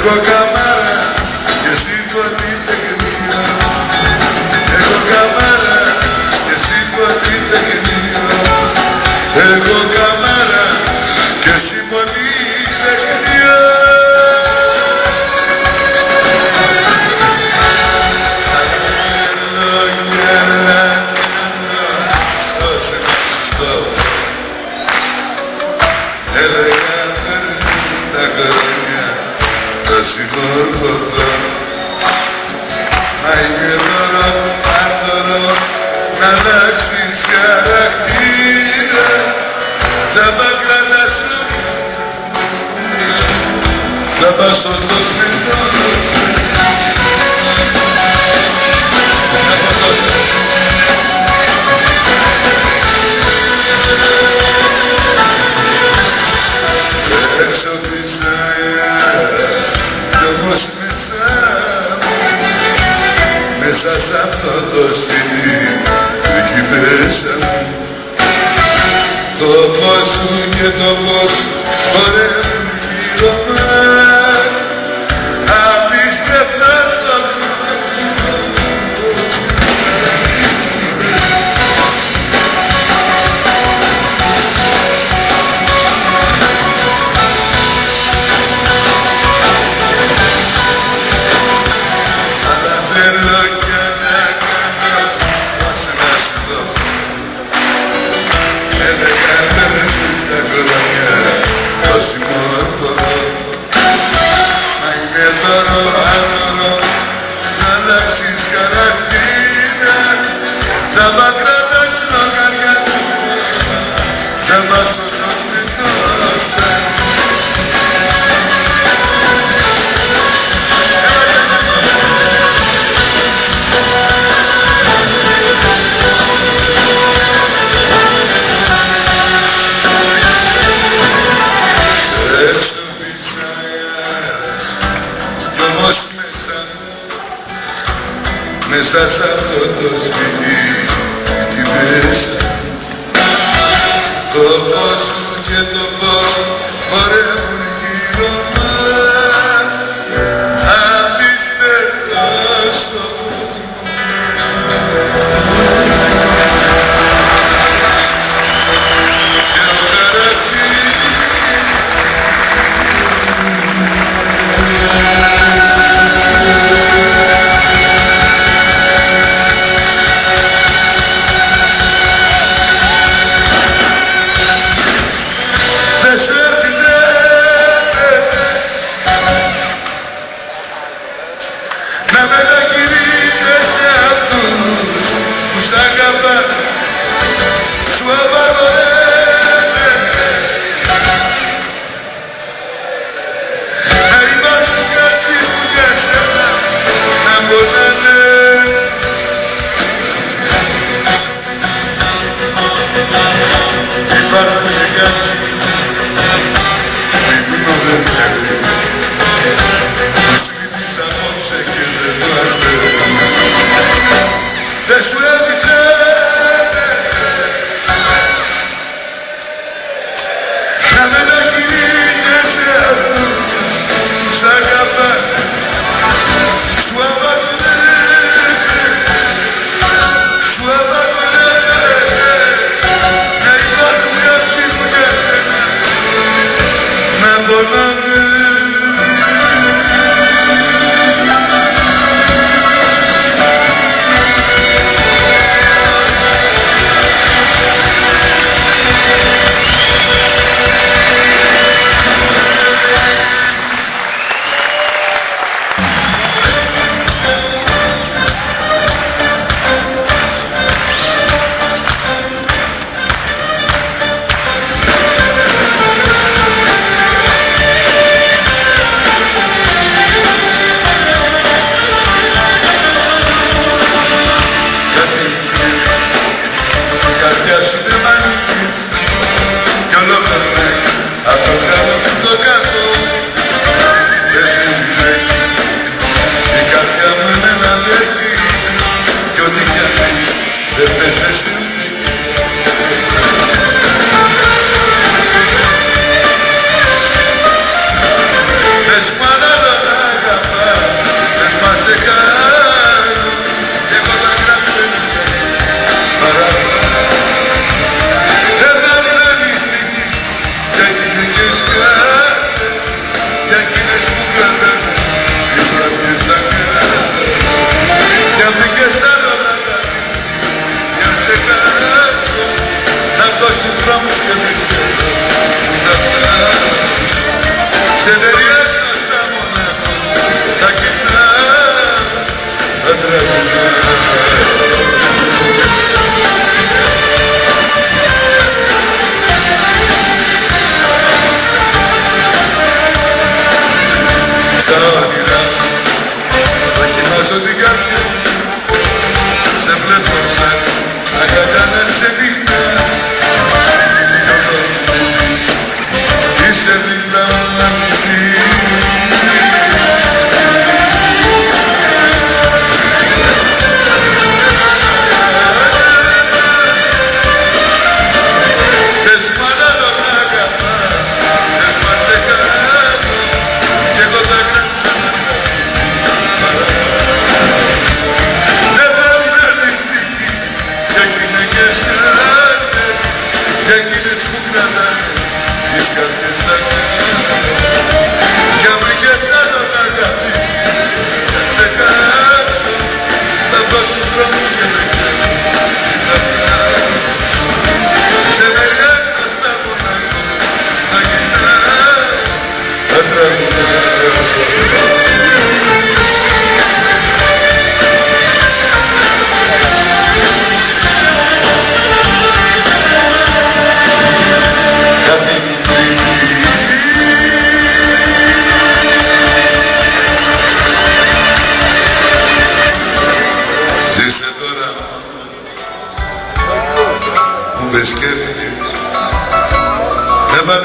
Εγώ καμάρα και εσύ πολυτεχνία. Εγώ καμάρα και εσύ πολυτεχνία. Εγώ καμάρα και εσύ πολυτεχνία. Έλεγα παίρνουν τα κορμιά τα συμμορφωθώ. Μα είμαι τώρα άντωρο να αλλάξεις χαρακτήρα. Τζάμπα κρατάς λόγια, τζάμπα σωστός με τόσες. Έξω της αέρας κι όμως μέσα σ' αυτό το σπίτι εκεί μέσα μου το φως σου και το φως χορεύουν γύρω μας απίστευτα στο μα είμαι τώρα άδωρο να αλλάξεις χαρακτήρα. Τζάμπα κρατάς λογαριασμό, τζάμπα σωτός με τόστα. Έξω της αέρας κι όμως μέσα σ' αυτό το σπίτι εκεί μέσα το φως σου και το φως χορεύουν γύρω μας απίστευτα στο δεν σου έρχεται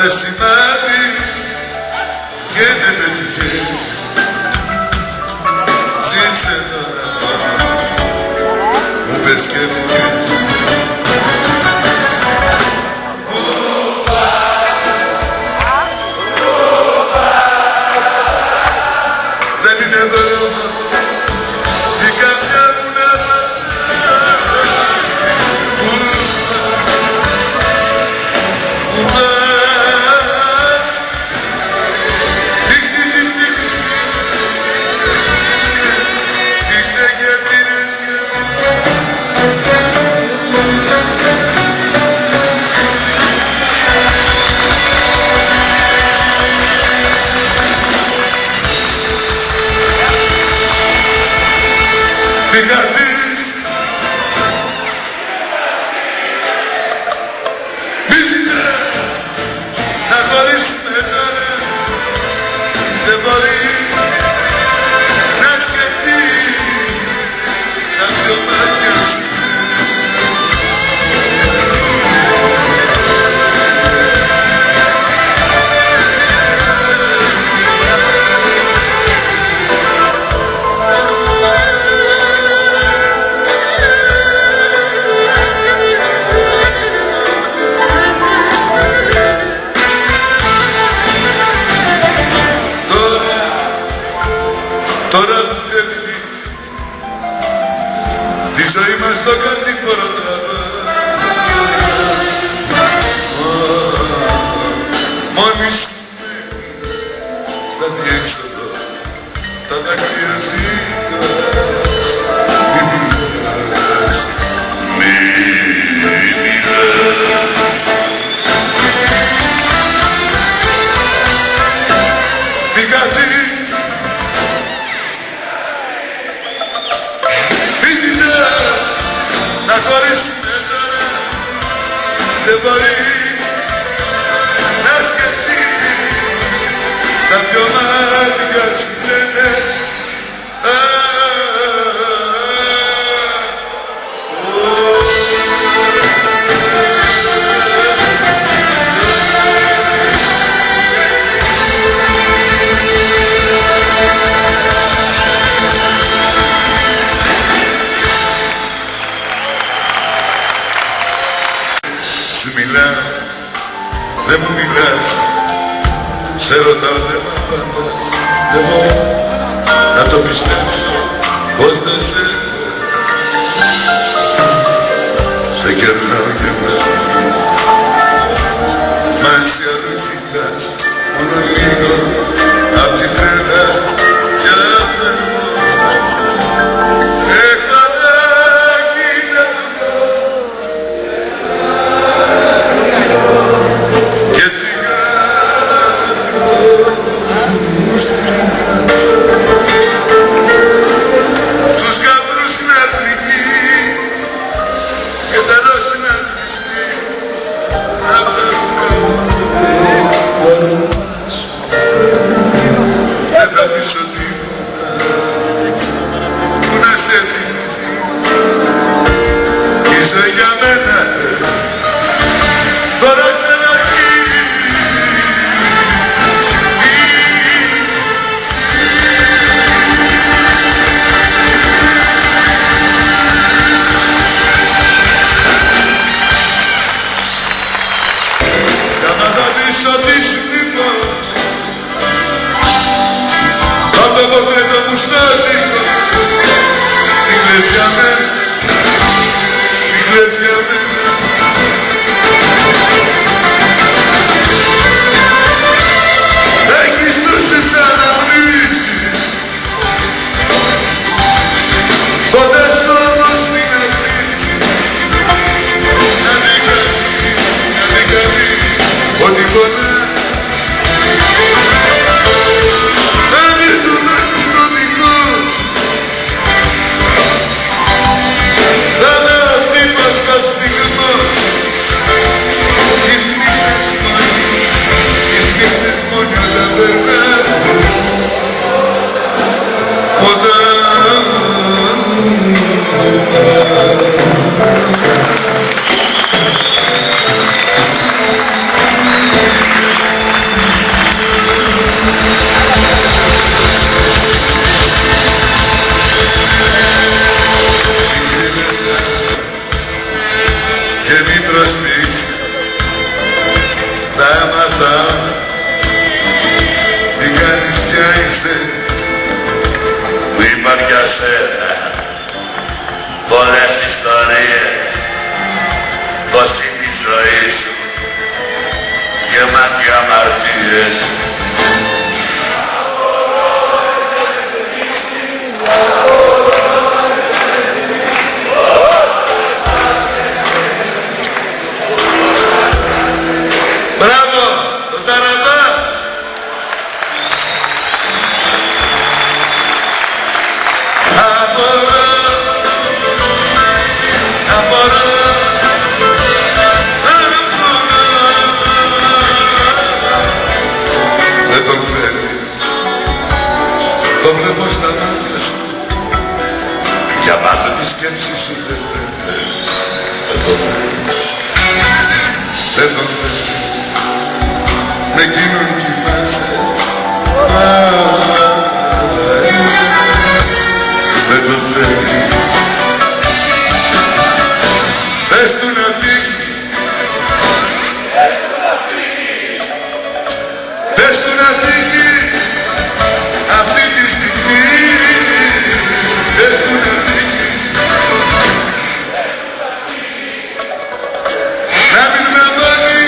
Βάλε σημάδι και με πετυχές. Ζήσε τώρα, μου πες και μου πες. Δεν είναι δρόμος η καρδιά μου να πατάς. Που πας, νύχτιζεις νύχτιζεις, είσαι για την αισιά. Μην καθείς, μη ζητάς να χωρίσουμε τώρα. Δεν μπορείς να σκεφτείς τα δυο μάτια σου. Τώρα που φεύγεις, τη ζωή μας το κατήφορο τραβάς. Μόνη σου μένεις στα διέξοδο, τα δάκρυα ζητάς. Μη μιλάς, μη μιλάς. Μη καθείς, να χωρίσουμε τώρα. Δεν μπορείς να σκεφτείς τα δυο μάτια σου λένε. Σου μιλάω, δεν μου μιλάς. Σε ρωτάω, δεν μ' απαντάς. Δεν μπορώ να το πιστέψω πως δεν σε έχω. Σε κερνάω και βλέπω, μα εσύ άλλο κοιτάς. Μόνο λίγο απ' την τρέλα κι απέμω. Έχω ανάγκη να το πω και τσιγάρα στους καπνούς να πληγεί και τα ρώσει να σβηστεί απ' τα ρούχα μας. Δεν θα πεις τίποτα που να σε θυμίζει κι η ζωή για μένα τώρα ξαναρχίζει. Κάμα θα πεις ότι σου λείπω απ' το ποτρέτο μου στο δίκο. Τι κλαις για μένα, τι κλαις για μένα. Έχεις τόσες αναμνήσεις, ποτέ σου όμως μην αφήσεις. Να μην κάνεις ό,τι πονά. Να μην το δέχουν το δικό σου. γύρισε, που είπαν για σένα πολλές ιστορίες, πως είναι η ζωή σου γεμάτη αμαρτίες. Μπράβο, το ταρατά! Δεν τον θέλεις, το βλέπω στα μάτια σου, διαβάζω τη σκέψη σου, δεν τον θέλεις, δεν τον θέλεις, με εκείνον κοιμάσαι, δεν τον θέλεις. Πες του να φύγει, πες του να φύγει αυτή τη στιγμή, πες του να φύγει, να μην με μόνοι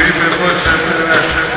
είπε πως σε πέρασε